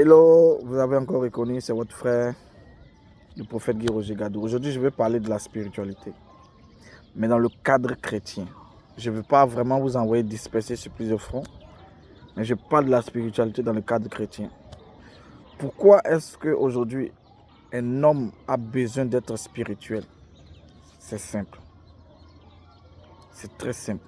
Hello, vous avez encore reconnu, c'est votre frère, le prophète Guy Roger Gadou. Aujourd'hui, je vais parler de la spiritualité, mais dans le cadre chrétien. Je ne veux pas vraiment vous envoyer disperser sur plusieurs fronts, mais je parle de la spiritualité dans le cadre chrétien. Pourquoi est-ce qu'aujourd'hui, un homme a besoin d'être spirituel? C'est simple. C'est très simple.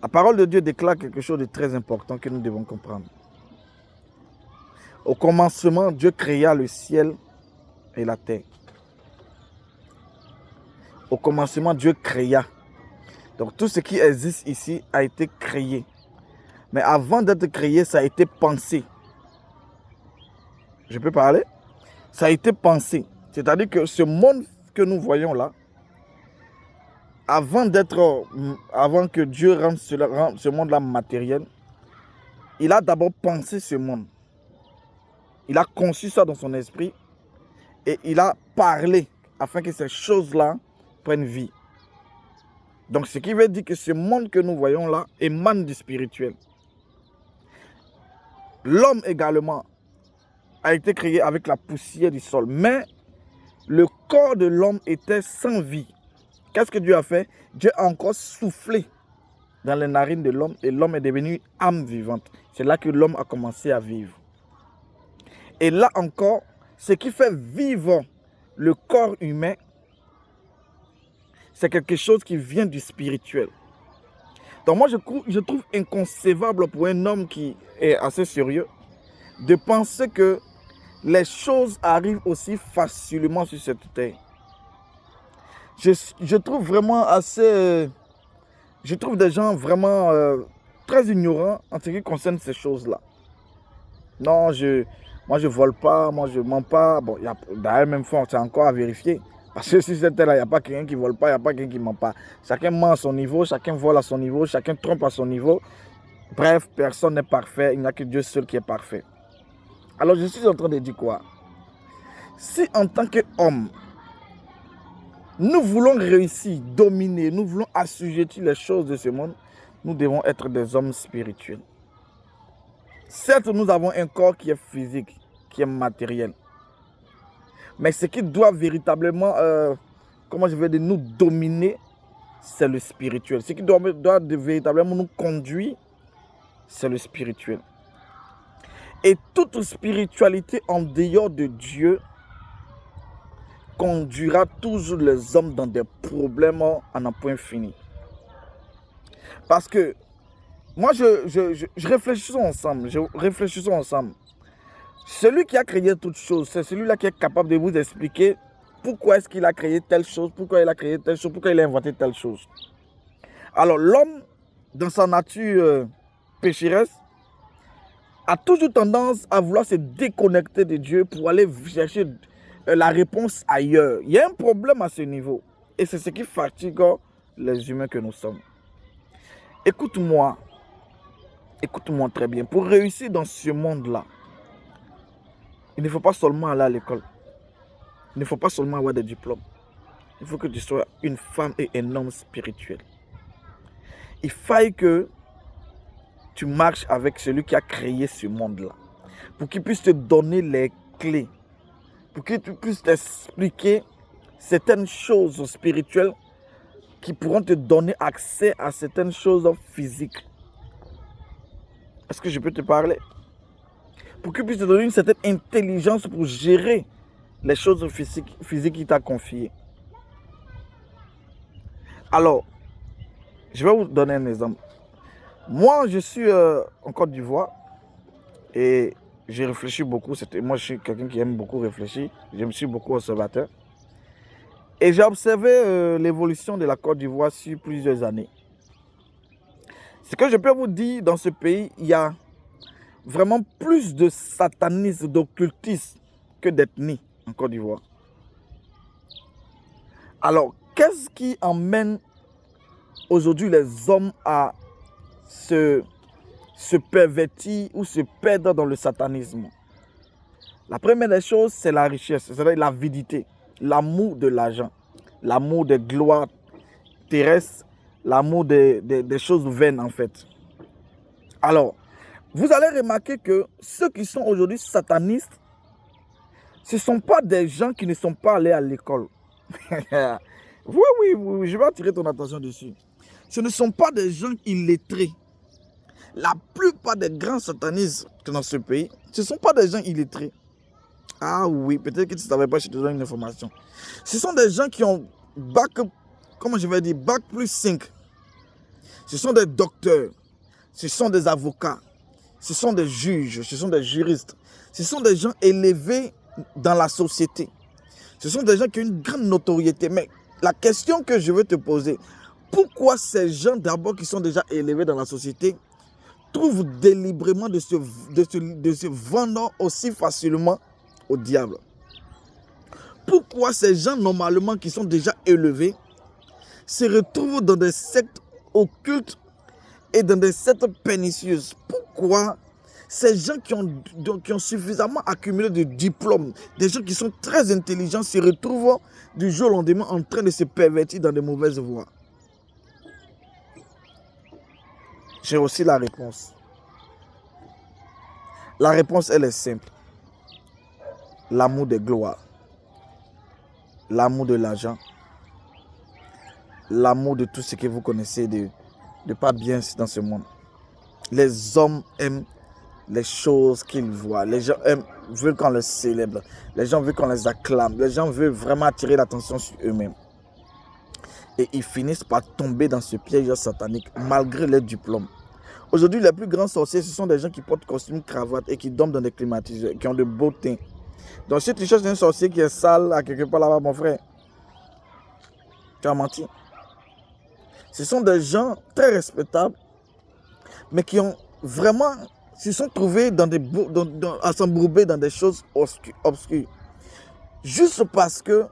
La parole de Dieu déclare quelque chose de très important que nous devons comprendre. Au commencement, Dieu créa le ciel et la terre. Au commencement, Dieu créa. Donc tout ce qui existe ici a été créé. Mais avant d'être créé, ça a été pensé. Je peux parler? Ça a été pensé. C'est-à-dire que ce monde que nous voyons là, avant que Dieu rende ce monde-là matériel, il a d'abord pensé ce monde. Il a conçu ça dans son esprit et il a parlé afin que ces choses-là prennent vie. Donc, ce qui veut dire que ce monde que nous voyons là émane du spirituel. L'homme également a été créé avec la poussière du sol, mais le corps de l'homme était sans vie. Qu'est-ce que Dieu a fait? Dieu a encore soufflé dans les narines de l'homme et l'homme est devenu âme vivante. C'est là que l'homme a commencé à vivre. Et là encore, ce qui fait vivre le corps humain, c'est quelque chose qui vient du spirituel. Donc moi, je trouve inconcevable pour un homme qui est assez sérieux de penser que les choses arrivent aussi facilement sur cette terre. Je trouve vraiment assez... Je trouve des gens vraiment très ignorants en ce qui concerne ces choses-là. Non, moi je vole pas, moi je mens pas. Bon, d'ailleurs même fois, c'est encore à vérifier. Parce que sur cette terre-là, il n'y a pas quelqu'un qui vole pas, il n'y a pas quelqu'un qui ment pas. Chacun ment à son niveau, chacun vole à son niveau, chacun trompe à son niveau. Bref, personne n'est parfait, il n'y a que Dieu seul qui est parfait. Alors je suis en train de dire quoi? Si en tant qu'homme, nous voulons réussir, dominer, nous voulons assujettir les choses de ce monde, nous devons être des hommes spirituels. Certes, nous avons un corps qui est physique, qui est matériel. Mais ce qui doit véritablement, nous dominer, c'est le spirituel. Ce qui doit véritablement nous conduire, c'est le spirituel. Et toute spiritualité en dehors de Dieu conduira toujours les hommes dans des problèmes à un point fini. Parce que moi, réfléchissons ensemble. Celui qui a créé toutes choses, c'est celui-là qui est capable de vous expliquer pourquoi est-ce qu'il a créé telle chose, pourquoi il a créé telle chose, pourquoi il a inventé telle chose. Alors l'homme, dans sa nature pécheresse, a toujours tendance à vouloir se déconnecter de Dieu pour aller chercher la réponse ailleurs. Il y a un problème à ce niveau. Et c'est ce qui fatigue les humains que nous sommes. Écoute-moi très bien. Pour réussir dans ce monde-là, il ne faut pas seulement aller à l'école. Il ne faut pas seulement avoir des diplômes. Il faut que tu sois une femme et un homme spirituel. Il faille que tu marches avec celui qui a créé ce monde-là. Pour qu'il puisse te donner les clés. Pour qu'il puisse t'expliquer certaines choses spirituelles qui pourront te donner accès à certaines choses physiques. Est-ce que je peux te parler? Pour qu'il puisse te donner une certaine intelligence pour gérer les choses physiques qu'il t'a confiées. Alors, je vais vous donner un exemple. Moi, je suis en Côte d'Ivoire et j'ai réfléchi beaucoup. Moi, je suis quelqu'un qui aime beaucoup réfléchir. Je me suis beaucoup observateur. Et j'ai observé l'évolution de la Côte d'Ivoire sur plusieurs années. Ce que je peux vous dire, dans ce pays, il y a vraiment plus de satanisme, d'occultisme que d'ethnie en Côte d'Ivoire. Alors, qu'est-ce qui emmène aujourd'hui les hommes à se pervertir ou se perdre dans le satanisme? La première des choses, c'est la richesse, c'est-à-dire l'avidité, l'amour de l'argent, l'amour des gloires terrestres, l'amour des choses vaines en fait. Alors, vous allez remarquer que ceux qui sont aujourd'hui satanistes, ce ne sont pas des gens qui ne sont pas allés à l'école. Oui, je vais attirer ton attention dessus. Ce ne sont pas des gens illettrés. La plupart des grands satanistes dans ce pays, ce ne sont pas des gens illettrés. Ah oui, peut-être que tu ne savais pas, je te donne une information. Ce sont des gens qui ont bac, bac plus 5. Ce sont des docteurs, ce sont des avocats, ce sont des juges, ce sont des juristes. Ce sont des gens élevés dans la société. Ce sont des gens qui ont une grande notoriété. Mais la question que je veux te poser, pourquoi ces gens d'abord qui sont déjà élevés dans la société trouvent délibérément de se vendre aussi facilement au diable? Pourquoi ces gens normalement qui sont déjà élevés se retrouvent dans des sectes occultes et dans des sectes pernicieuses? Pourquoi ces gens qui ont suffisamment accumulé de diplômes, des gens qui sont très intelligents, se retrouvent du jour au lendemain en train de se pervertir dans de mauvaises voies? J'ai aussi la réponse. La réponse, elle est simple. L'amour de gloire, l'amour de l'argent, l'amour de tout ce que vous connaissez de pas bien dans ce monde. Les hommes aiment les choses qu'ils voient. Les gens veulent qu'on les célèbre. Les gens veulent qu'on les acclame. Les gens veulent vraiment attirer l'attention sur eux-mêmes. Et ils finissent par tomber dans ce piège satanique malgré leur diplôme. Aujourd'hui, les plus grands sorciers, ce sont des gens qui portent costume, cravate et qui dorment dans des climatiseurs, qui ont de beaux teints. Donc si tu cherches un sorcier qui est sale à quelque part là-bas, mon frère, tu as menti. Ce sont des gens très respectables, mais qui ont vraiment, se sont trouvés à s'embourber dans des choses obscures. Juste parce que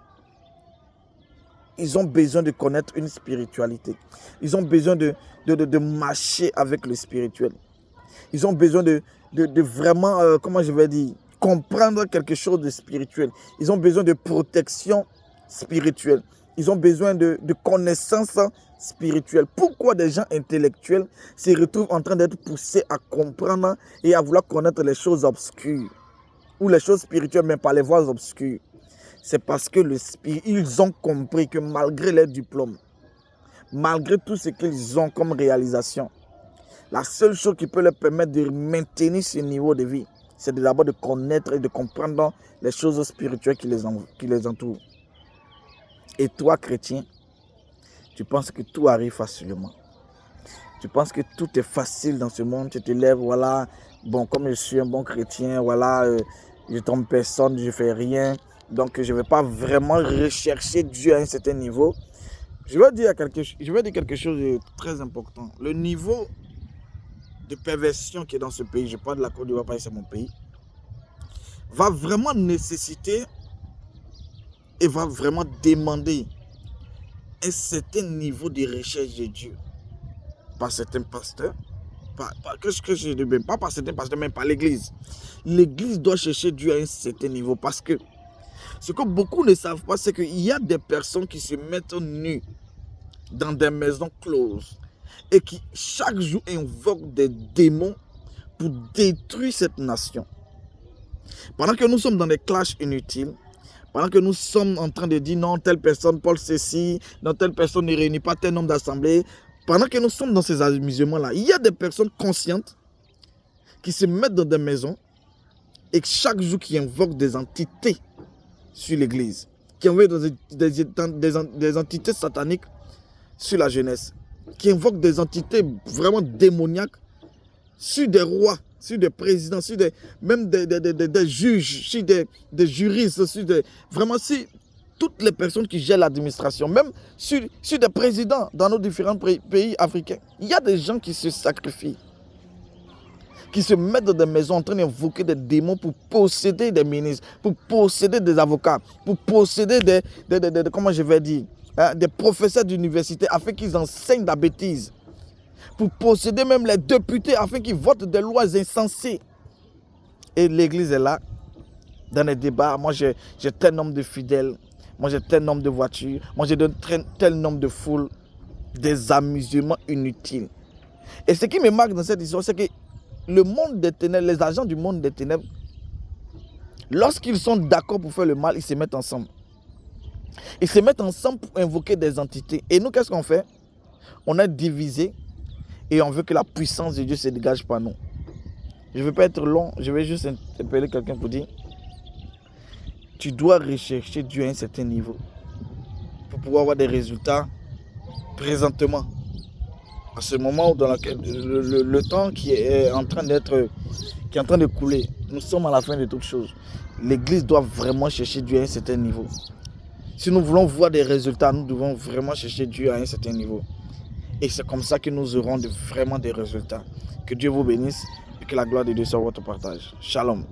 ils ont besoin de connaître une spiritualité. Ils ont besoin de marcher avec le spirituel. Ils ont besoin de vraiment, comprendre quelque chose de spirituel. Ils ont besoin de protection spirituelle. Ils ont besoin de connaissances spirituelles. Pourquoi des gens intellectuels se retrouvent en train d'être poussés à comprendre et à vouloir connaître les choses obscures ou les choses spirituelles, mais pas les voies obscures? C'est parce que ils ont compris que malgré leur diplôme, malgré tout ce qu'ils ont comme réalisation, la seule chose qui peut leur permettre de maintenir ce niveau de vie, c'est d'abord de connaître et de comprendre les choses spirituelles qui les entourent. Et toi, chrétien, tu penses que tout arrive facilement. Tu penses que tout est facile dans ce monde. Tu te lèves, voilà, bon, comme je suis un bon chrétien, voilà, je ne trompe personne, je ne fais rien. Donc, je ne vais pas vraiment rechercher Dieu à un certain niveau. Je vais dire quelque chose de très important. Le niveau de perversion qui est dans ce pays, je parle de la Côte d'Ivoire, c'est mon pays, va vraiment nécessiter et va vraiment demander un certain niveau de recherche de Dieu. Par certains pasteurs, pas par certains pasteurs, mais par l'Église. L'Église doit chercher Dieu à un certain niveau parce que ce que beaucoup ne savent pas, c'est qu'il y a des personnes qui se mettent nues dans des maisons closes et qui chaque jour invoquent des démons pour détruire cette nation. Pendant que nous sommes dans des clashs inutiles, pendant que nous sommes en train de dire non, telle personne porte ceci, non, telle personne ne réunit pas tel nombre d'assemblées, pendant que nous sommes dans ces amusements-là, il y a des personnes conscientes qui se mettent dans des maisons et chaque jour qui invoquent des entités sur l'église, qui envoient des entités sataniques sur la jeunesse, qui invoquent des entités vraiment démoniaques sur des rois, sur des présidents, sur même des juges, sur des juristes, vraiment sur toutes les personnes qui gèrent l'administration, même sur des présidents dans nos différents pays africains. Il y a des gens qui se sacrifient, qui se mettent dans des maisons en train d'invoquer des démons pour posséder des ministres, pour posséder des avocats, pour posséder des professeurs d'université afin qu'ils enseignent la bêtise, pour posséder même les députés afin qu'ils votent des lois insensées. Et l'église est là, dans les débats. Moi, j'ai tel nombre de fidèles, moi, j'ai tel nombre de voitures, moi, j'ai tel nombre de foules, des amusements inutiles. Et ce qui me marque dans cette histoire, c'est que le monde des ténèbres, les agents du monde des ténèbres, lorsqu'ils sont d'accord pour faire le mal, ils se mettent ensemble. Ils se mettent ensemble pour invoquer des entités. Et nous, qu'est-ce qu'on fait? On est divisés et on veut que la puissance de Dieu se dégage par nous. Je ne veux pas être long, je vais juste interpeller quelqu'un pour dire, tu dois rechercher Dieu à un certain niveau pour pouvoir avoir des résultats présentement. À ce moment dans lequel le temps qui est en train de couler, nous sommes à la fin de toutes choses. L'église doit vraiment chercher Dieu à un certain niveau. Si nous voulons voir des résultats, nous devons vraiment chercher Dieu à un certain niveau. Et c'est comme ça que nous aurons vraiment des résultats. Que Dieu vous bénisse et que la gloire de Dieu soit votre partage. Shalom.